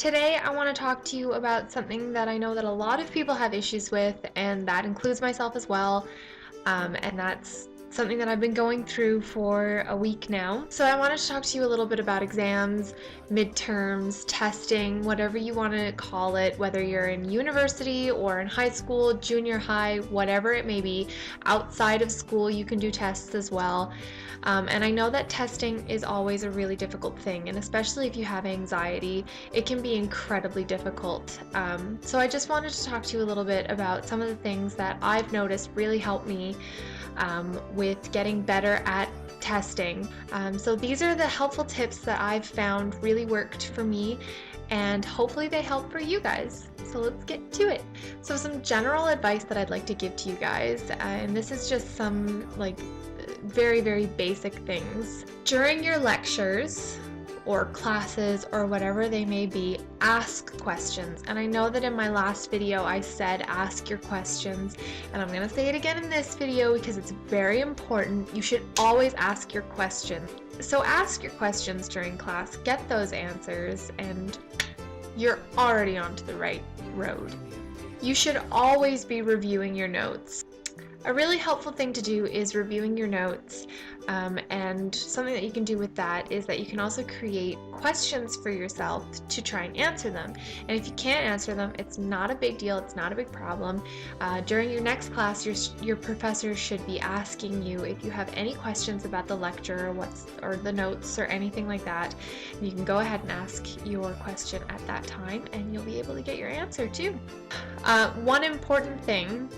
Today, I want to talk to you about something that I know that a lot of people have issues with, and that includes myself as well. And that's something that I've been going through for a week now. So I wanted to talk to you a little bit about exams, midterms, testing, whatever you want to call it, whether you're in university or in high school, junior high, whatever it may be. Outside of school, you can do tests as well. And I know that testing is always a really difficult thing, and especially if you have anxiety, it can be incredibly difficult. So I just wanted to talk to you a little bit about some of the things that I've noticed really help me with getting better at testing. So these are the helpful tips that I've found really worked for me, and hopefully they help for you guys. So let's get to it. So some general advice that I'd like to give to you guys, and this is just some very basic things. During your lectures or classes or whatever they may be, ask questions. And I know that in my last video I said ask your questions, and I'm gonna say it again in this video because it's very important. You should always ask your questions. So ask your questions during class, get those answers, and you're already onto the right road. You should always be reviewing your notes. A really helpful thing to do is reviewing your notes, and something that you can do with that is that you can also create questions for yourself to try and answer them. And if you can't answer them, it's not a big deal, it's not a big problem. During your next class, your professor should be asking you if you have any questions about the lecture or the notes or anything like that. And you can go ahead and ask your question at that time, and you'll be able to get your answer too. One important thing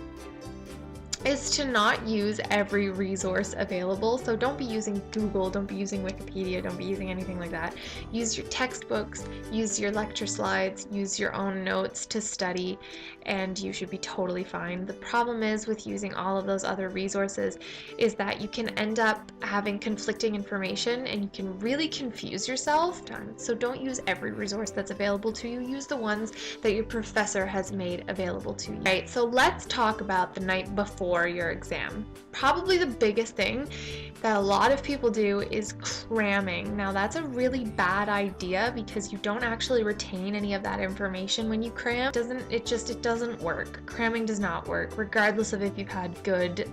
is to not use every resource available. So don't be using Google, don't be using Wikipedia, don't be using anything like that. Use your textbooks, use your lecture slides, use your own notes to study, and you should be totally fine. The problem is with using all of those other resources is that you can end up having conflicting information and you can really confuse yourself. So don't use every resource that's available to you. Use the ones that your professor has made available to you. Right, so let's talk about the night before your exam. Probably the biggest thing that a lot of people do is cramming. Now that's a really bad idea because you don't actually retain any of that information when you cram. It doesn't work. Cramming does not work, regardless of if you've had good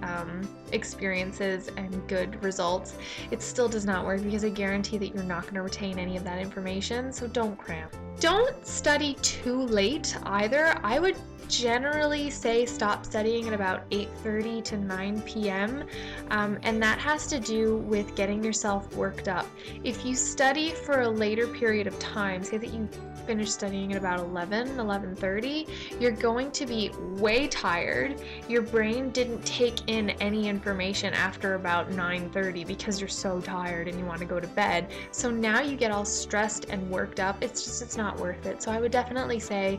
experiences and good results. It still does not work because I guarantee that you're not going to retain any of that information, so don't cram. Don't study too late either. I would generally say stop studying at about 8:30 to 9 p.m. And that has to do with getting yourself worked up. If you study for a later period of time, say that you finish studying at about 11:30, you're going to be way tired. Your brain didn't take in any information after about 9:30 because you're so tired and you want to go to bed. So now you get all stressed and worked up. It's not worth it. So I would definitely say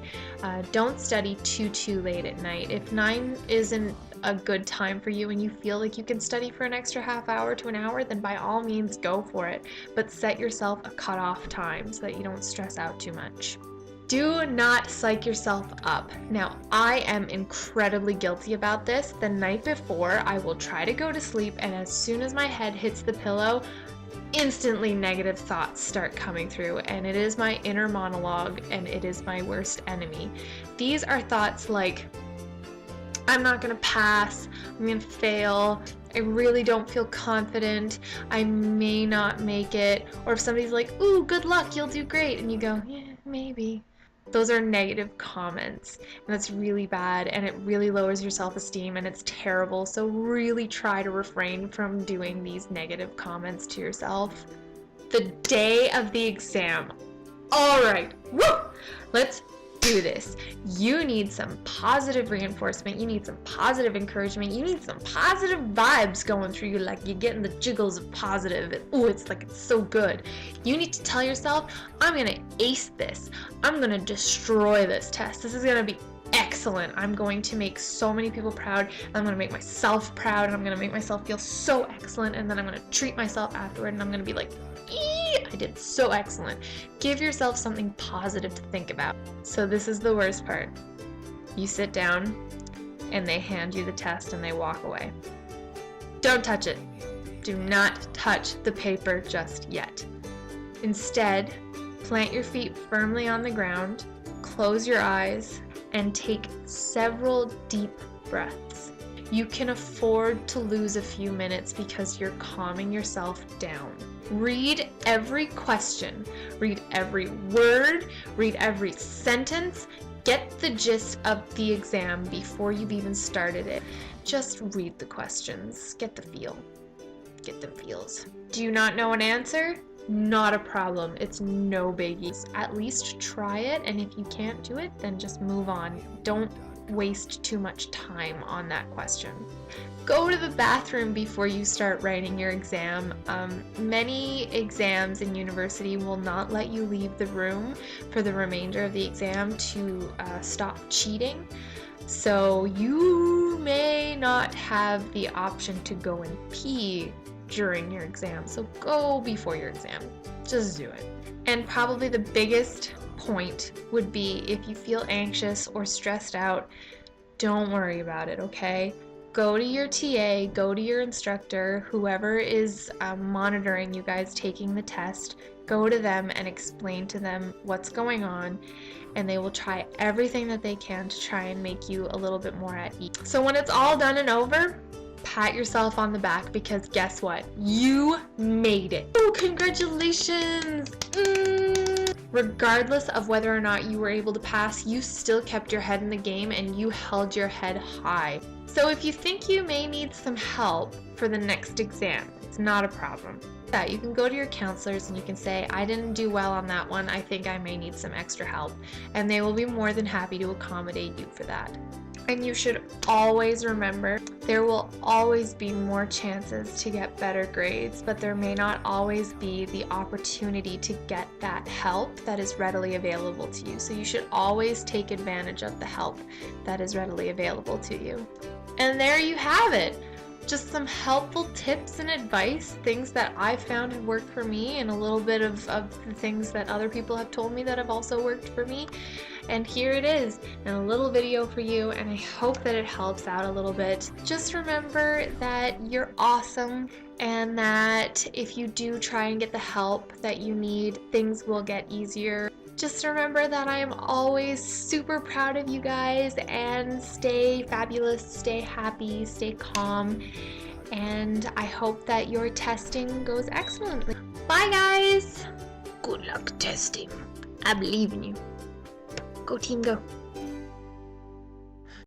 don't study too late at night. If 9 isn't a good time for you and you feel like you can study for an extra half hour to an hour, then by all means go for it. But set yourself a cutoff time so that you don't stress out too much. Do not psych yourself up. Now, I am incredibly guilty about this. The night before, I will try to go to sleep, and as soon as my head hits the pillow, instantly negative thoughts start coming through, and it is my inner monologue, and it is my worst enemy. These are thoughts like, I'm not gonna pass, I'm gonna fail, I really don't feel confident, I may not make it, or if somebody's like, ooh, good luck, you'll do great, and you go, yeah, maybe. Those are negative comments, and that's really bad, and it really lowers your self-esteem, and it's terrible. So really try to refrain from doing these negative comments to yourself. The day of the exam. All right, woo! Let's do this. You need some positive reinforcement, you need some positive encouragement, you need some positive vibes going through you, like you're getting the jiggles of positive. Ooh, it's so good. You need to tell yourself, I'm gonna ace this. I'm gonna destroy this test. This is gonna be excellent. I'm going to make so many people proud. I'm going to make myself proud, and I'm going to make myself feel so excellent, and then I'm going to treat myself afterward, and I'm going to be like, I did so excellent. Give yourself something positive to think about. So this is the worst part. You sit down, and they hand you the test, and they walk away. Don't touch it. Do not touch the paper just yet. Instead, Plant your feet firmly on the ground, close your eyes, and take several deep breaths. You can afford to lose a few minutes because you're calming yourself down. Read every question, read every word, read every sentence. Get the gist of the exam before you've even started it. Just read the questions, get the feel, get the feels. Do you not know an answer? Not a problem, it's no biggie. At least try it, and if you can't do it, then just move on. Don't waste too much time on that question. Go to the bathroom before you start writing your exam. Many exams in university will not let you leave the room for the remainder of the exam to stop cheating. So you may not have the option to go and pee during your exam. So go before your exam. Just do it. And probably the biggest point would be if you feel anxious or stressed out, don't worry about it, okay? Go to your TA, go to your instructor, whoever is monitoring you guys taking the test, go to them and explain to them what's going on, and they will try everything that they can to try and make you a little bit more at ease. So when it's all done and over, pat yourself on the back, because guess what? You made it. Oh, congratulations! Regardless of whether or not you were able to pass, you still kept your head in the game and you held your head high. So if you think you may need some help for the next exam, it's not a problem. You can go to your counselors and you can say, I didn't do well on that one, I think I may need some extra help, and they will be more than happy to accommodate you for that. And you should always remember, there will always be more chances to get better grades, but there may not always be the opportunity to get that help that is readily available to you. So you should always take advantage of the help that is readily available to you. And there you have it. Just some helpful tips and advice, things that I found had worked for me, and a little bit of the things that other people have told me that have also worked for me. And here it is in a little video for you, and I hope that it helps out a little bit. Just remember that you're awesome, and that if you do try and get the help that you need, things will get easier. Just remember that I am always super proud of you guys, and stay fabulous, stay happy, stay calm, and I hope that your testing goes excellently. Bye guys! Good luck testing. I believe in you. Go team, go.